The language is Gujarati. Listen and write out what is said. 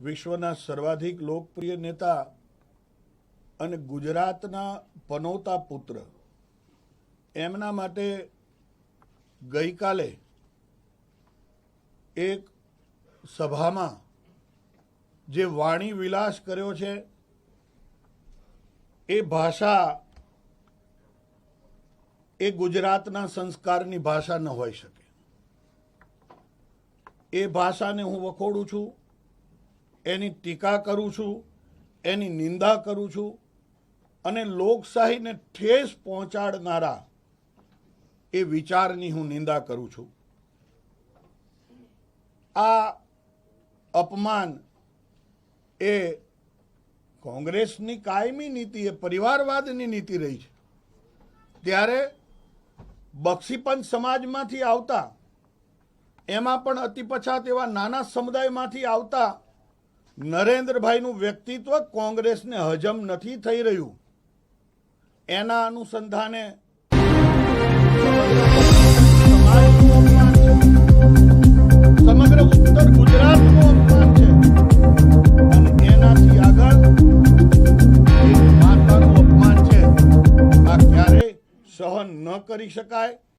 વિશ્વના સર્વાધિક લોકપ્રિય નેતા અને ગુજરાતના પનોતા પુત્ર એમના માટે ગઈકાલે એક સભામાં જે વાણી વિલાસ કર્યો છે એ ભાષા એ ગુજરાતના સંસ્કારની ભાષા ન હોઈ શકે। એ ભાષાને હું વખોડું છું, એની ટીકા કરું છું, એની નિંદા કરું છું અને લોકશાહીને ઠેસ પહોંચાડનારા એ વિચારની હું નિંદા કરું છું। આ અપમાન એ કોંગ્રેસની કાયમી નીતિ, એ પરિવારવાદની નીતિ રહી છે। ત્યારે બક્ષીપંચ સમાજમાંથી આવતા, એમાં પણ અતિ પછાત એવા નાના સમુદાયમાંથી આવતા નરેન્દ્રભાઈનું વ્યક્તિત્વ કોંગ્રેસને હજમ નથી થઈ રહ્યું। એના અનુસંધાને સમગ્ર ઉત્તર ગુજરાતનું અપમાન છે અને એનાથી આગળ એક માતાનું અપમાન છે। આ ક્યારેય સહન ન કરી શકાય।